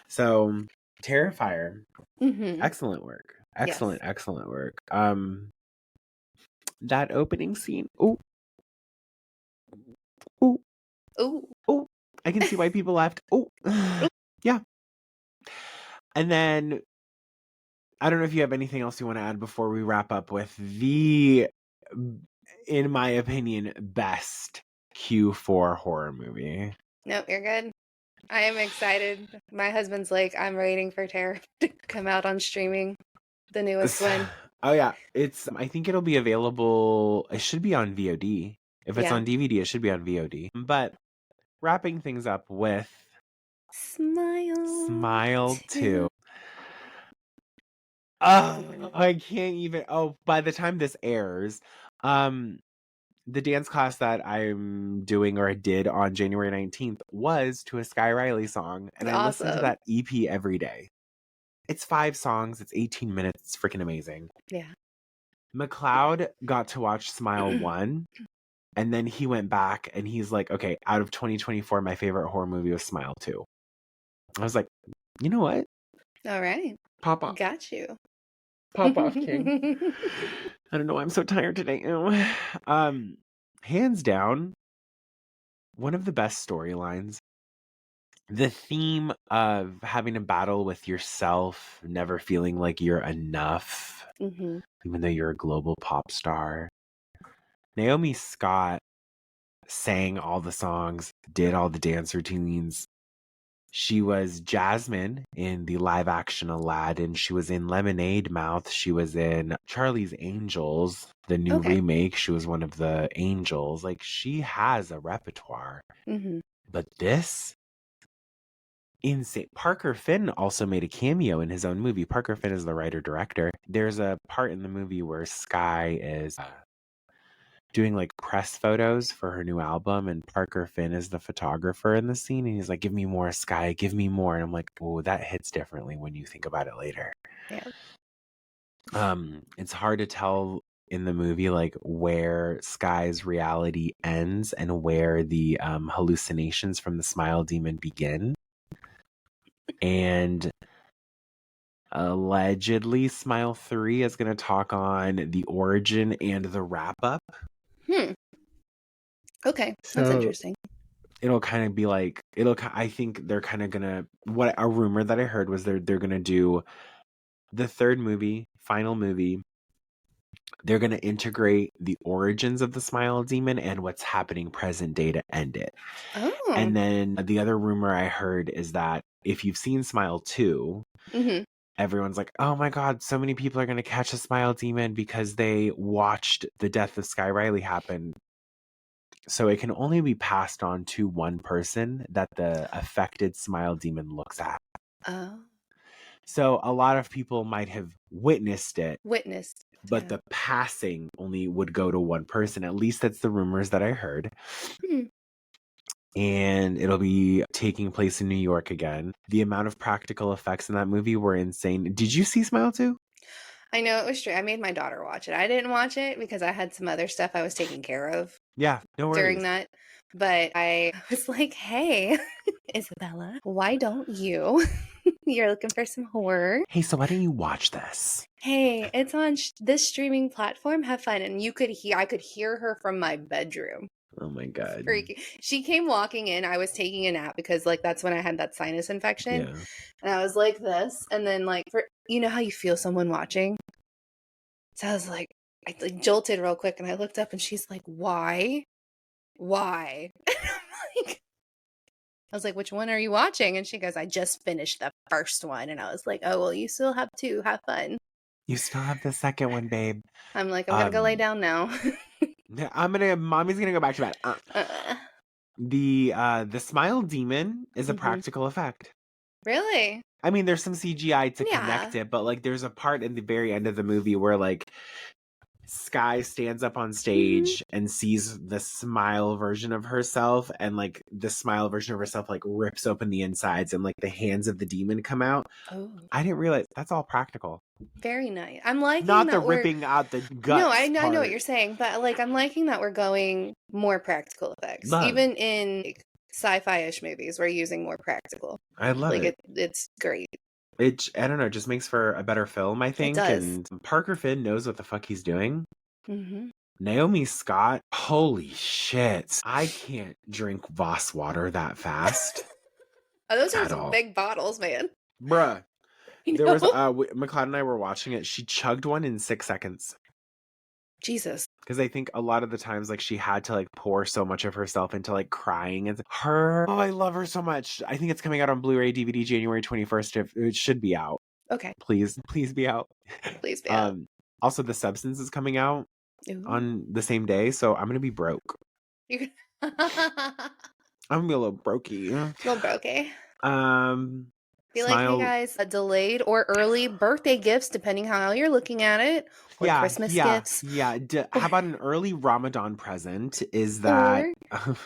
So, Terrifier. Excellent work. Excellent work. That opening scene. Oh. I can see why people laughed. Oh. Yeah. And then, I don't know if you have anything else you want to add before we wrap up with the, in my opinion, best Q4 horror movie. Nope, you're good. I am excited. My husband's like, I'm waiting for Terror to come out on streaming, the newest one. Oh yeah, I think it'll be available. It should be on VOD. If it's on DVD, it should be on VOD. But wrapping things up with Smile 2. Oh, I can't even. Oh, by the time this airs, the dance class that I'm doing, or I did on January 19th, was to a Sky Riley song, and I listen to that EP every day. It's 5 songs. It's 18 minutes. It's freaking amazing. Yeah. McLeod got to watch Smile 1, And then he went back and he's like, okay, out of 2024, my favorite horror movie was Smile 2. I was like, you know what? All right. Pop off. Got you. Pop off, King. I don't know why I'm so tired today. Hands down, one of the best storylines. The theme of having a battle with yourself, never feeling like you're enough, even though you're a global pop star. Naomi Scott sang all the songs, did all the dance routines. She was Jasmine in the live action Aladdin. She was in Lemonade Mouth. She was in Charlie's Angels, the new remake. She was one of the angels. Like, she has a repertoire. But this, insane. Parker Finn also made a cameo in his own movie. Parker Finn is the writer-director. There's a part in the movie where Sky is doing like press photos for her new album, and Parker Finn is the photographer in the scene, and he's like, give me more, Sky, give me more. And I'm like, oh, that hits differently when you think about it later. It's hard to tell in the movie like where Sky's reality ends and where the hallucinations from the smile demon begin. And allegedly Smile 3 is going to talk on the origin and the wrap up. Okay, that's interesting. It'll kind of be like, I think they're kind of gonna, what a rumor that I heard was they're gonna do the third movie, final movie. They're gonna integrate the origins of the smile demon and what's happening present day to end it. And then the other rumor I heard is that if you've seen Smile 2, everyone's like, oh my God, so many people are gonna catch a smile demon because they watched the death of Sky Riley happen. So it can only be passed on to one person that the affected smile demon looks at. So a lot of people might have witnessed it. But the passing only would go to one person. At least that's the rumors that I heard. And it'll be taking place in New York again. The amount of practical effects in that movie were insane. Did you see Smile 2? I know it was true. I made my daughter watch it. I didn't watch it because I had some other stuff I was taking care of. Yeah, no worries. During that. But I was like, hey, Isabella, why don't you? You're looking for some horror. Hey, so why don't you watch this? Hey, it's on this streaming platform. Have fun. And I could hear her from my bedroom. Oh my God. Freaky. She came walking in. I was taking a nap because like that's when I had that sinus infection. Yeah. And I was like this. And then like, you know how you feel someone watching? So I was like, I like jolted real quick and I looked up and she's like, why? And I'm like, I was like, which one are you watching? And she goes, I just finished the first one. And I was like, oh, well, you still have two. Have fun. You still have the second one, babe. I'm like, I'm going to go lay down now. Mommy's going to go back to bed. The smile demon is a practical effect. Really? I mean, there's some CGI to connect it, but like there's a part in the very end of the movie where like Sky stands up on stage and sees the smile version of herself, and like the smile version of herself like rips open the insides and like the hands of the demon come out. I didn't realize that's all practical. Very nice. I'm liking not the ripping out the guts. No, I know what you're saying, but like I'm liking that we're going more practical effects. Even in like, sci-fi-ish movies, we're using more practical. I love it. It's great. I don't know, it just makes for a better film, I think. It does. And Parker Finn knows what the fuck he's doing. Naomi Scott, holy shit. I can't drink Voss water that fast. Oh, those are some big bottles, man. Bruh. There was, McLeod and I were watching it. She chugged one in 6 seconds. Jesus. Because I think a lot of the times, like, she had to, like, pour so much of herself into, like, crying. And her, oh, I love her so much. I think it's coming out on Blu-ray DVD January 21st. It should be out. Okay. Please be out. Please be out. Also, The Substance is coming out on the same day, so I'm going to be broke. I'm going to be a little brokey. A little brokey. Be Smile. like, hey guys, delayed or early birthday gifts, depending how you're looking at it, or Christmas gifts. Yeah. How about an early Ramadan present? Is that or,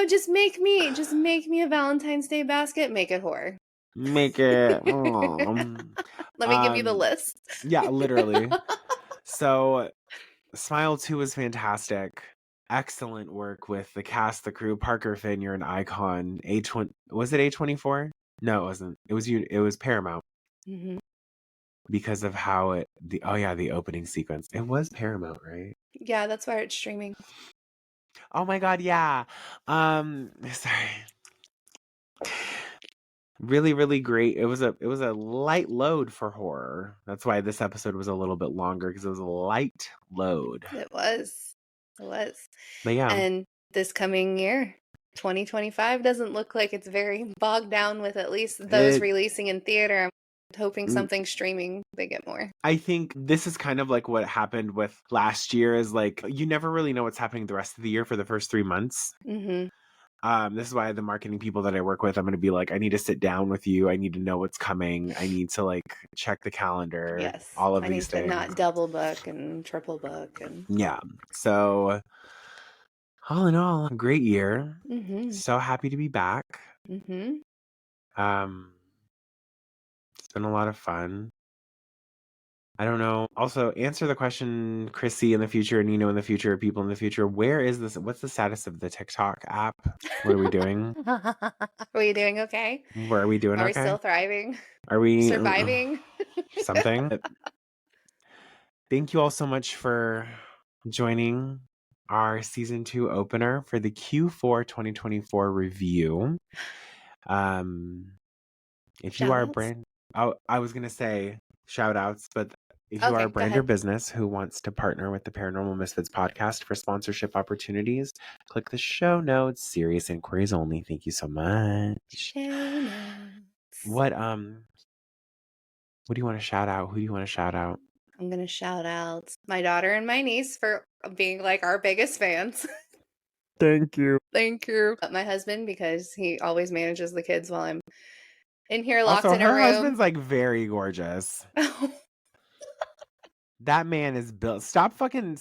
just make me a Valentine's Day basket. Make it horror. Make it. Let me give you the list. Yeah, literally. So, Smile 2 is fantastic. excellent work with the cast, the crew. Parker Finn, you're an icon. Was it A24? No, it wasn't. It was Paramount. Mm-hmm. Because of how the opening sequence. It was Paramount, right? Yeah, that's where it's streaming. Oh my god, yeah. Sorry. Really, really great. It was a light load for horror. That's why this episode was a little bit longer, because it was a light load. It was. But yeah. And this coming year, 2025, doesn't look like it's very bogged down with at least those releasing in theater. I'm hoping something streaming they get more. I think this is kind of like what happened with last year, is like you never really know what's happening the rest of the year for the first 3 months. Mm-hmm. This is why the marketing people that I work with, I'm going to be like, I need to sit down with you. I need to know what's coming. I need to like check the calendar. Yes. All of these things. I need to not double book and triple book. And yeah. So all in all, a great year. Mm-hmm. So happy to be back. Mm-hmm. It's been a lot of fun. I don't know. Also, answer the question, Chrissy in the future, Nino in the future, people in the future. Where is this? What's the status of the TikTok app? What are we doing? Are we doing okay? Where are we doing? Are okay? we still thriving? Are we surviving? Something. Thank you all so much for joining our season 2 opener for the Q4 2024 review. If you are a brand, I was gonna say shout outs, but if you are a brand or business who wants to partner with the Paranormal Misfits podcast for sponsorship opportunities, click the show notes. Serious inquiries only. Thank you so much. Show notes. What do you want to shout out? Who do you want to shout out? I'm gonna shout out my daughter and my niece for being like our biggest fans. Thank you. Thank you. My husband, because he always manages the kids while I'm in here locked in a room. Her husband's like very gorgeous. That man is built. Stop fucking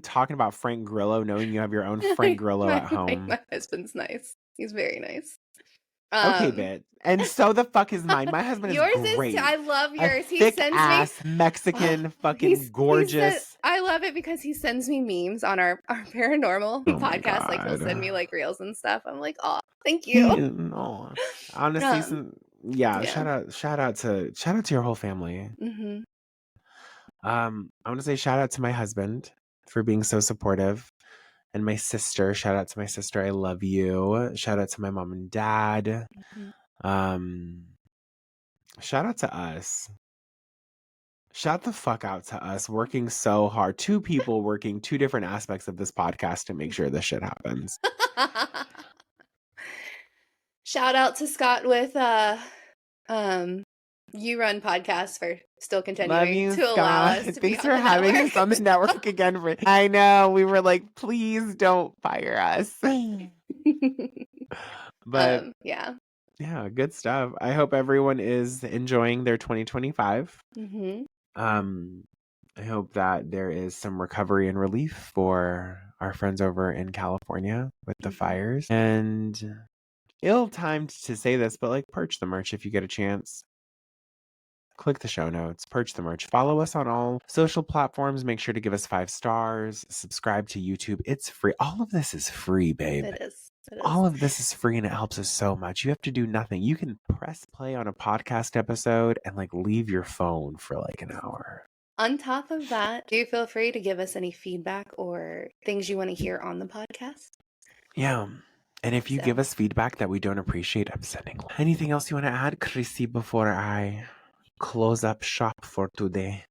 talking about Frank Grillo, knowing you have your own Frank Grillo at home. My husband's nice. He's very nice. Okay, bitch. And so the fuck is mine. My husband is great. I love yours. He sends me Mexican fucking gorgeous. I love it because he sends me memes on our paranormal podcast. Like he'll send me like reels and stuff. I'm like, oh, thank you. Honestly, shout out to your whole family. Mm-hmm. I want to say shout out to my husband for being so supportive. And my sister, shout out to my sister. I love you. Shout out to my mom and dad. Mm-hmm. Shout out to us. Shout the fuck out to us, working so hard. 2 people working 2 different aspects of this podcast to make sure this shit happens. Shout out to Scott with You Run podcast for still continuing to allow us to Thanks for having us on the network again. I know, we were like, please don't fire us. But yeah, good stuff. I hope everyone is enjoying their 2025. Mm-hmm. I hope that there is some recovery and relief for our friends over in California with the fires. And ill-timed to say this, but like, purchase the merch if you get a chance. Click the show notes, purchase the merch, follow us on all social platforms. Make sure to give us 5 stars, subscribe to YouTube. It's free. All of this is free, babe. It is. All of this is free and it helps us so much. You have to do nothing. You can press play on a podcast episode and like leave your phone for like an hour. On top of that, do feel free to give us any feedback or things you want to hear on the podcast. Yeah. And if you give us feedback that we don't appreciate, I'm sending. Anything else you want to add, Chrissy, before I close up shop for today?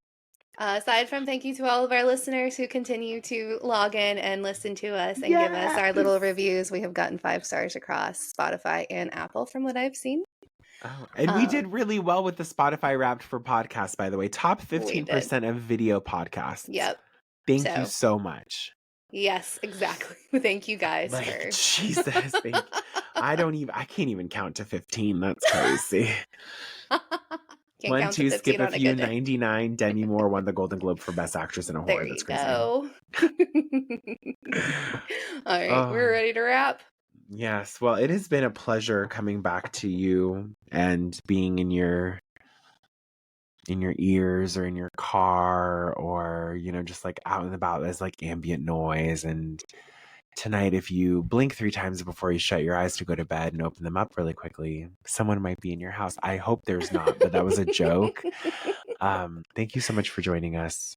Aside from thank you to all of our listeners who continue to log in and listen to us and give us our little reviews. We have gotten 5 stars across Spotify and Apple from what I've seen. Oh, and we did really well with the Spotify Wrapped for podcasts, by the way. Top 15% of video podcasts. Yep. Thank you so much. Yes, exactly. Thank you guys. Jesus, thank you. I can't even count to 15. That's crazy. 1, 2, skip a few, 99. Demi Moore won the Golden Globe for Best Actress in a Horror. That's crazy. All right, we're ready to wrap. Yes. Well, it has been a pleasure coming back to you and being in your ears or in your car or, just like out and about as like ambient noise. And tonight, if you blink 3 times before you shut your eyes to go to bed and open them up really quickly, someone might be in your house. I hope there's not, but that was a joke. Thank you so much for joining us.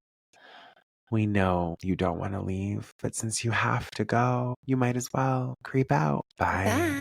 We know you don't want to leave, but since you have to go, you might as well creep out. Bye. Bye.